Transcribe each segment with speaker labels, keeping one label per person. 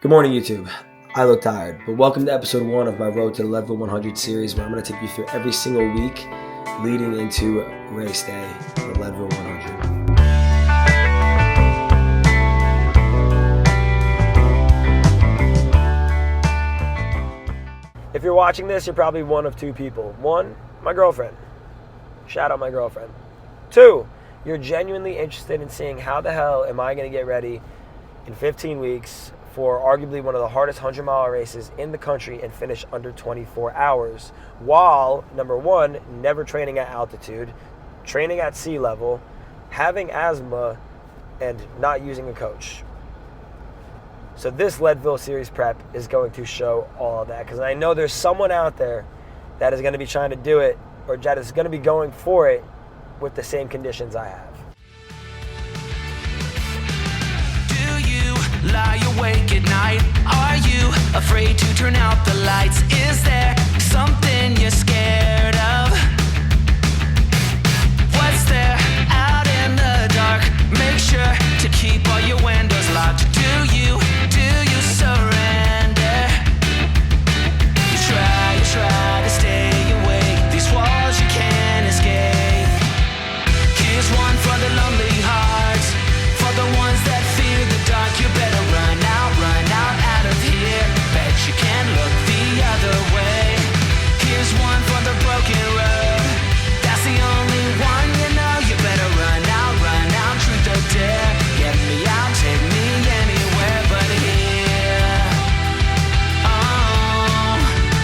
Speaker 1: Good morning, YouTube. I look tired, but welcome to episode 1 of my Road to the Leadville 100 series, where I'm going to take you through every single week leading into race day, the Leadville 100. If you're watching this, you're probably one of two people. 1, my girlfriend. Shout out my girlfriend. 2, you're genuinely interested in seeing how the hell am I going to get ready in 15 weeks for arguably one of the hardest 100-mile races in the country and finish under 24 hours while, number 1, never training at altitude, training at sea level, having asthma, and not using a coach. So this Leadville series prep is going to show all of that, because I know there's someone out there that is going to be trying to do it, or that is going to be going for it with the same conditions I have.
Speaker 2: Lie awake at night. Are you afraid to turn out the lights? Is there something you're scared of? What's there out in the dark? Make sure to keep all your windows locked. Do you surrender? You try to stay awake. These walls you can't escape. Here's one for the lonely hearts, for the ones that fear the dark. You better run out of here. Bet you can't look the other way. Here's one for the broken road. That's the only one you know. You better run out, truth or dare. Get me out, take me anywhere but here. Oh,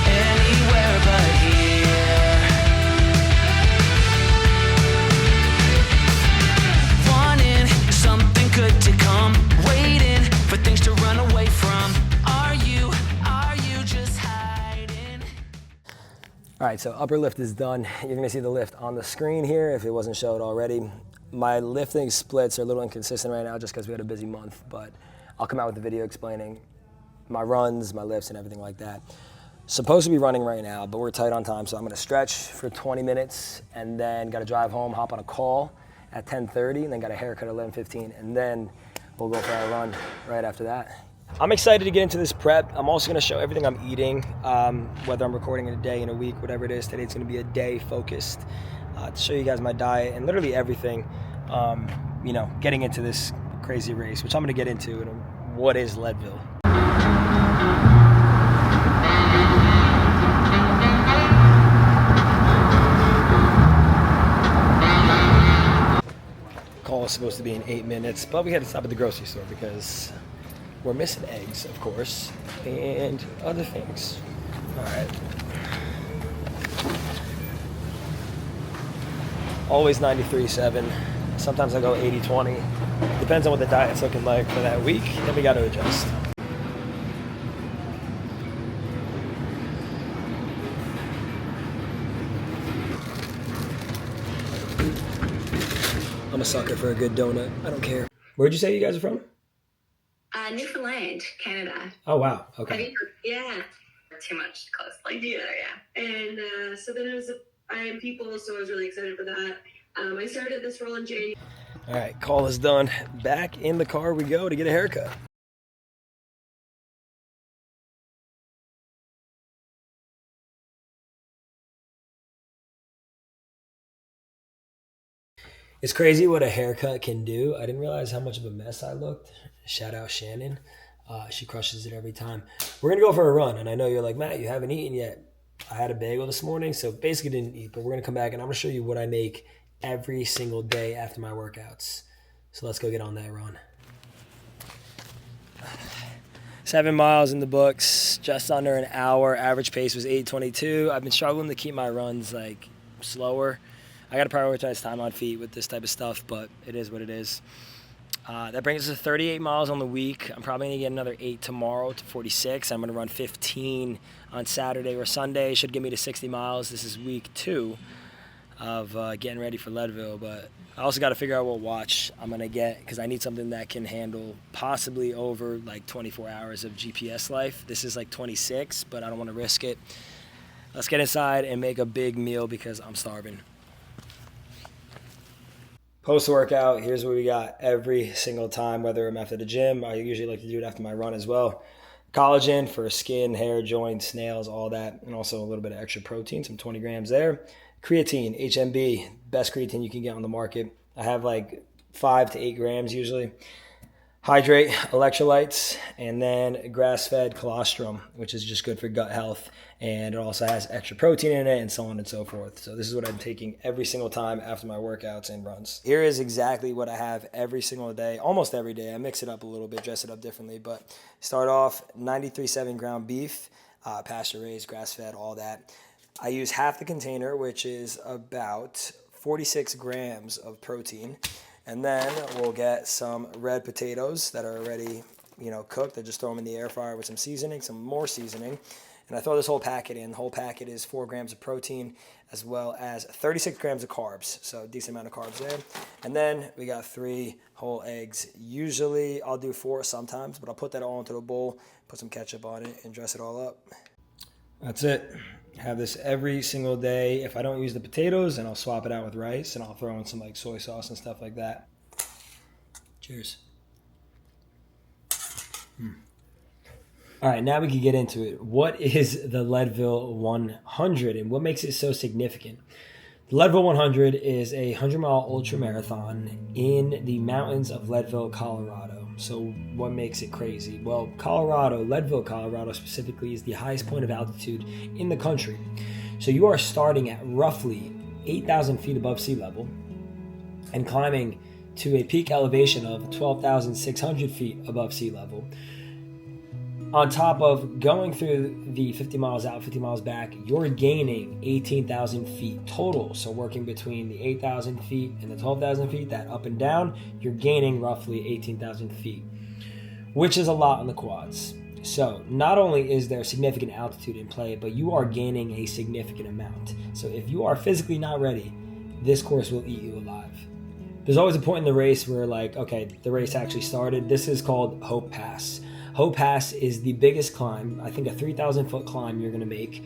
Speaker 2: anywhere but here. Wanting something good to come, waiting for things to run away from. Are you just hiding?
Speaker 1: All right, so upper lift is done. You're gonna see the lift on the screen here if it wasn't showed already. My lifting splits are a little inconsistent right now just because we had a busy month, but I'll come out with a video explaining my runs, my lifts, and everything like that. Supposed to be running right now, but we're tight on time, so I'm gonna stretch for 20 minutes and then gotta drive home, hop on a call at 10:30, and then got a haircut at 11:15, and then we'll go for our run right after that. I'm excited to get into this prep. I'm also going to show everything I'm eating, whether I'm recording in a day, in a week, whatever it is. Today's going to be a day focused to show you guys my diet and literally everything, getting into this crazy race, which I'm going to get into, and what is Leadville. Call is supposed to be in 8 minutes, but we had to stop at the grocery store because we're missing eggs, of course, and other things. All right. Always 93.7. Sometimes I go 80-20. Depends on what the diet's looking like for that week. Then we got to adjust. I'm a sucker for a good donut. I don't care. Where'd you say you guys are from?
Speaker 3: Newfoundland, Canada.
Speaker 1: Oh, wow. Okay.
Speaker 3: Yeah. Too much close. Yeah. And so then I am people, so I was really excited for that. I started this role in January.
Speaker 1: All right, call is done. Back in the car we go to get a haircut. It's crazy what a haircut can do. I didn't realize how much of a mess I looked. Shout out Shannon. She crushes it every time. We're going to go for a run. And I know you're like, Matt, you haven't eaten yet. I had a bagel this morning, so basically didn't eat. But we're going to come back and I'm going to show you what I make every single day after my workouts. So let's go get on that run. 7 miles in the books, just under an hour. Average pace was 8:22. I've been struggling to keep my runs slower. I got to prioritize time on feet with this type of stuff, but it is what it is. That brings us to 38 miles on the week. I'm probably going to get another 8 tomorrow to 46. I'm going to run 15 on Saturday or Sunday. Should get me to 60 miles. This is week 2 of getting ready for Leadville, but I also got to figure out what watch I'm going to get because I need something that can handle possibly over 24 hours of GPS life. This is 26, but I don't want to risk it. Let's get inside and make a big meal because I'm starving. Post-workout, here's what we got every single time, whether I'm after the gym. I usually like to do it after my run as well. Collagen for skin, hair, joints, nails, all that, and also a little bit of extra protein, some 20 grams there. Creatine, HMB, best creatine you can get on the market. I have like 5 to 8 grams usually. Hydrate, electrolytes, and then grass-fed colostrum, which is just good for gut health, and it also has extra protein in it and so on and so forth. So this is what I'm taking every single time after my workouts and runs. Here is exactly what I have every single day, almost every day. I mix it up a little bit, dress it up differently, but start off 93.7 ground beef, pasture-raised, grass-fed, all that. I use half the container, which is about 46 grams of protein. And then we'll get some red potatoes that are already, cooked. I just throw them in the air fryer with some seasoning, some more seasoning. And I throw this whole packet in. The whole packet is 4 grams of protein as well as 36 grams of carbs. So a decent amount of carbs there. And then we got 3 whole eggs. Usually I'll do 4 sometimes, but I'll put that all into a bowl, put some ketchup on it, and dress it all up. That's it. Have this every single day. If I don't use the potatoes, then I'll swap it out with rice, and I'll throw in some like soy sauce and stuff like that. Cheers. All right, now we can get into it. What is the Leadville 100 and what makes it so significant? The Leadville 100 is a 100-mile ultramarathon in the mountains of Leadville, Colorado. So what makes it crazy? Well, Leadville, Colorado specifically is the highest point of altitude in the country. So you are starting at roughly 8,000 feet above sea level and climbing to a peak elevation of 12,600 feet above sea level. On top of going through the 50 miles out, 50 miles back, you're gaining 18,000 feet total. So working between the 8,000 feet and the 12,000 feet, that up and down, you're gaining roughly 18,000 feet, which is a lot on the quads. So not only is there significant altitude in play, but you are gaining a significant amount. So if you are physically not ready, this course will eat you alive. There's always a point in the race where the race actually started. This is called Hope Pass. Hope Pass is the biggest climb, I think a 3,000 foot climb you're going to make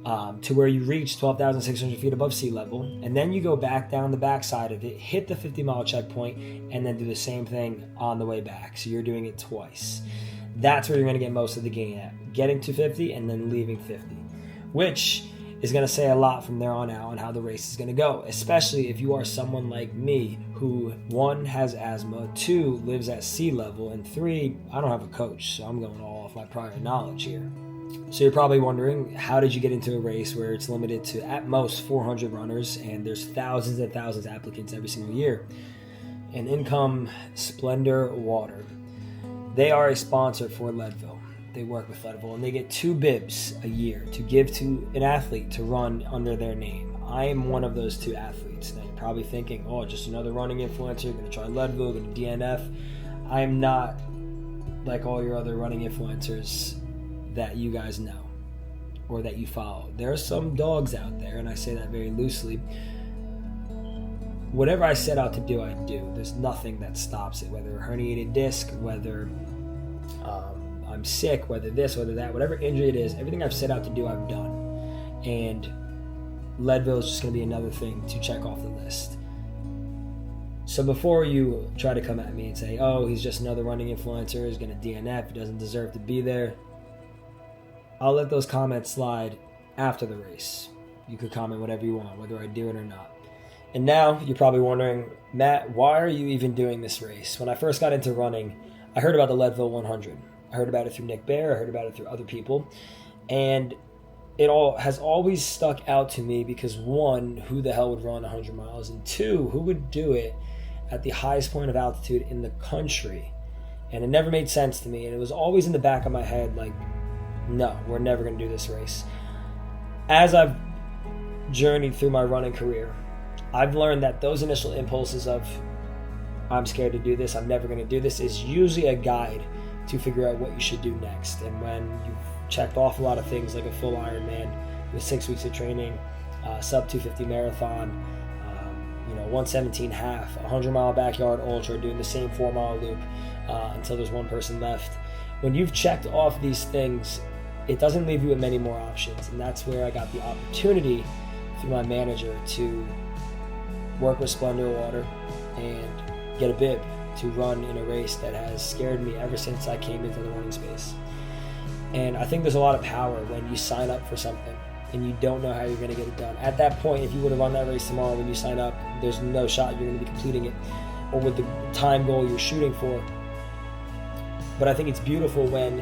Speaker 1: to where you reach 12,600 feet above sea level. And then you go back down the backside of it, hit the 50-mile checkpoint, and then do the same thing on the way back. So you're doing it twice. That's where you're going to get most of the gain at, getting to 50 and then leaving 50, which is going to say a lot from there on out on how the race is going to go, especially if you are someone like me who, 1, has asthma, 2, lives at sea level, and 3, I don't have a coach, so I'm going all off my prior knowledge here. So you're probably wondering, how did you get into a race where it's limited to at most 400 runners and there's thousands and thousands of applicants every single year? And in come Splendor water. They are a sponsor for Leadville. They work with Leadville, and they get 2 bibs a year to give to an athlete to run under their name. I am one of those 2 athletes. Now you're probably thinking, oh, just another running influencer, going to try Leadville, going to DNF. I am not like all your other running influencers that you guys know or that you follow. There are some dogs out there, and I say that very loosely. Whatever I set out to do, I do. There's nothing that stops it, whether a herniated disc, whether I'm sick, whether this, whether that, whatever injury it is, everything I've set out to do, I've done. And Leadville is just going to be another thing to check off the list. So before you try to come at me and say, oh, he's just another running influencer, he's going to DNF, he doesn't deserve to be there, I'll let those comments slide after the race. You could comment whatever you want, whether I do it or not. And now you're probably wondering, Matt, why are you even doing this race? When I first got into running, I heard about the Leadville 100. I heard about it through Nick Bear. I heard about it through other people. And it all has always stuck out to me because 1, who the hell would run 100 miles? And 2, who would do it at the highest point of altitude in the country? And it never made sense to me. And it was always in the back of my head like, no, we're never going to do this race. As I've journeyed through my running career, I've learned that those initial impulses of, I'm scared to do this, I'm never going to do this, is usually a guide to figure out what you should do next. And when you've checked off a lot of things like a full Ironman with 6 weeks of training, sub 250 marathon, 117 half, 100-mile backyard ultra, doing the same 4-mile loop until there's 1 person left. When you've checked off these things, it doesn't leave you with many more options. And that's where I got the opportunity through my manager to work with Splendor Water and get a bib to run in a race that has scared me ever since I came into the running space. And I think there's a lot of power when you sign up for something and you don't know how you're going to get it done. At that point, if you were to run that race tomorrow, when you sign up, there's no shot you're going to be completing it or with the time goal you're shooting for. But I think it's beautiful when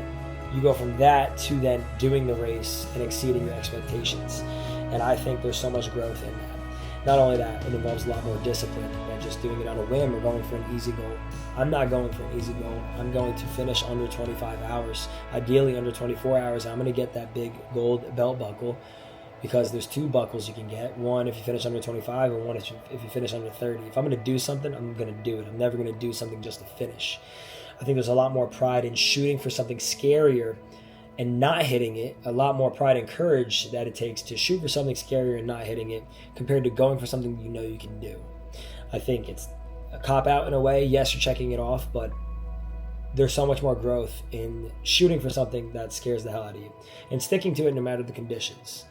Speaker 1: you go from that to then doing the race and exceeding your expectations. And I think there's so much growth in that. Not only that, it involves a lot more discipline than just doing it on a whim or going for an easy goal. I'm not going for an easy goal. I'm going to finish under 25 hours, ideally under 24 hours. I'm going to get that big gold belt buckle because there's 2 buckles you can get. One if you finish under 25 and one if you finish under 30. If I'm going to do something, I'm going to do it. I'm never going to do something just to finish. I think there's a lot more pride in shooting for something scarier and not hitting it, a lot more pride and courage that it takes to shoot for something scarier and not hitting it compared to going for something you know you can do. I think it's a cop-out in a way. Yes, you're checking it off, but there's so much more growth in shooting for something that scares the hell out of you and sticking to it no matter the conditions.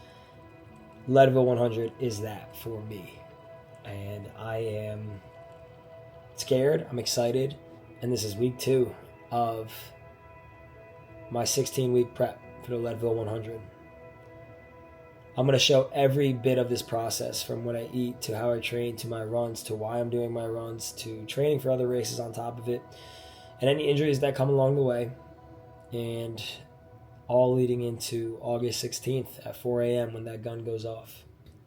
Speaker 1: Leadville 100 is that for me. And I am scared, I'm excited, and this is week 2 of my 16-week prep for the Leadville 100. I'm going to show every bit of this process, from what I eat to how I train to my runs to why I'm doing my runs to training for other races on top of it and any injuries that come along the way, and all leading into August 16th at 4 a.m. when that gun goes off.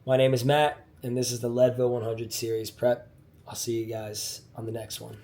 Speaker 1: My name is Matt, and this is the Leadville 100 series prep. I'll see you guys on the next one.